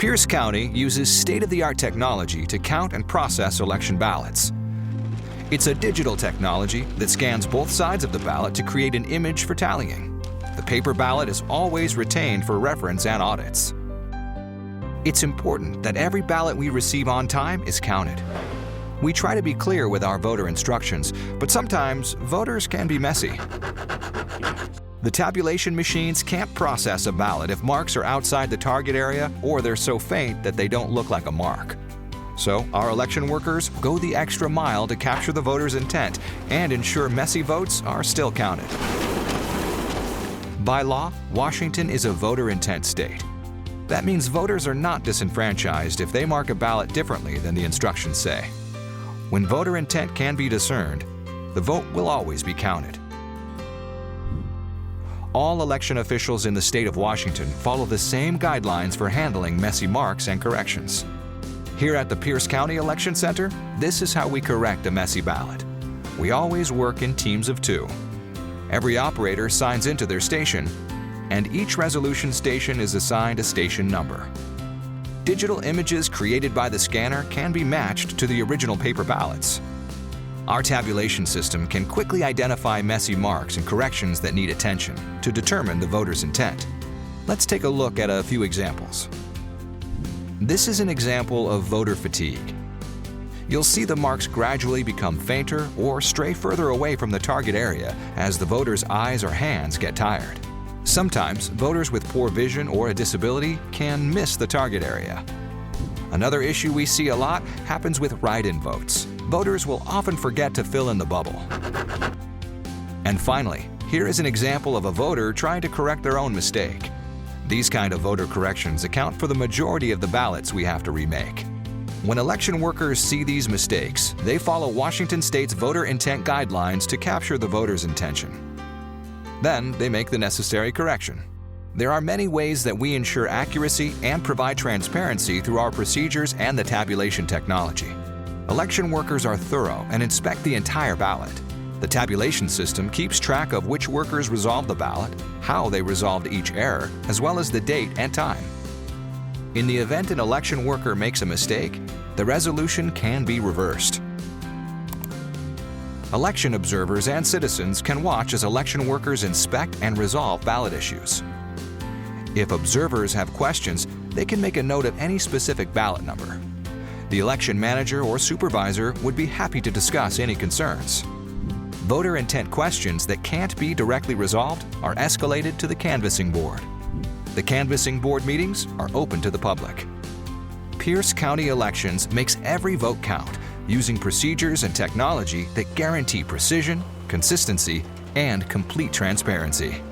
Pierce County uses state-of-the-art technology to count and process election ballots. It's a digital technology that scans both sides of the ballot to create an image for tallying. The paper ballot is always retained for reference and audits. It's important that every ballot we receive on time is counted. We try to be clear with our voter instructions, but sometimes voters can be messy. The tabulation machines can't process a ballot if marks are outside the target area or they're so faint that they don't look like a mark. So our election workers go the extra mile to capture the voter's intent and ensure messy votes are still counted. By law, Washington is a voter intent state. That means voters are not disenfranchised if they mark a ballot differently than the instructions say. When voter intent can be discerned, the vote will always be counted. All election officials in the state of Washington follow the same guidelines for handling messy marks and corrections. Here at the Pierce County Election Center, this is how we correct a messy ballot. We always work in teams of 2. Every operator signs into their station, and each resolution station is assigned a station number. Digital images created by the scanner can be matched to the original paper ballots. Our tabulation system can quickly identify messy marks and corrections that need attention to determine the voter's intent. Let's take a look at a few examples. This is an example of voter fatigue. You'll see the marks gradually become fainter or stray further away from the target area as the voter's eyes or hands get tired. Sometimes, voters with poor vision or a disability can miss the target area. Another issue we see a lot happens with write-in votes. Voters will often forget to fill in the bubble. And finally, here is an example of a voter trying to correct their own mistake. These kind of voter corrections account for the majority of the ballots we have to remake. When election workers see these mistakes, they follow Washington State's voter intent guidelines to capture the voter's intention. Then they make the necessary correction. There are many ways that we ensure accuracy and provide transparency through our procedures and the tabulation technology. Election workers are thorough and inspect the entire ballot. The tabulation system keeps track of which workers resolved the ballot, how they resolved each error, as well as the date and time. In the event an election worker makes a mistake, the resolution can be reversed. Election observers and citizens can watch as election workers inspect and resolve ballot issues. If observers have questions, they can make a note of any specific ballot number. The election manager or supervisor would be happy to discuss any concerns. Voter intent questions that can't be directly resolved are escalated to the canvassing board. The canvassing board meetings are open to the public. Pierce County Elections makes every vote count using procedures and technology that guarantee precision, consistency, and complete transparency.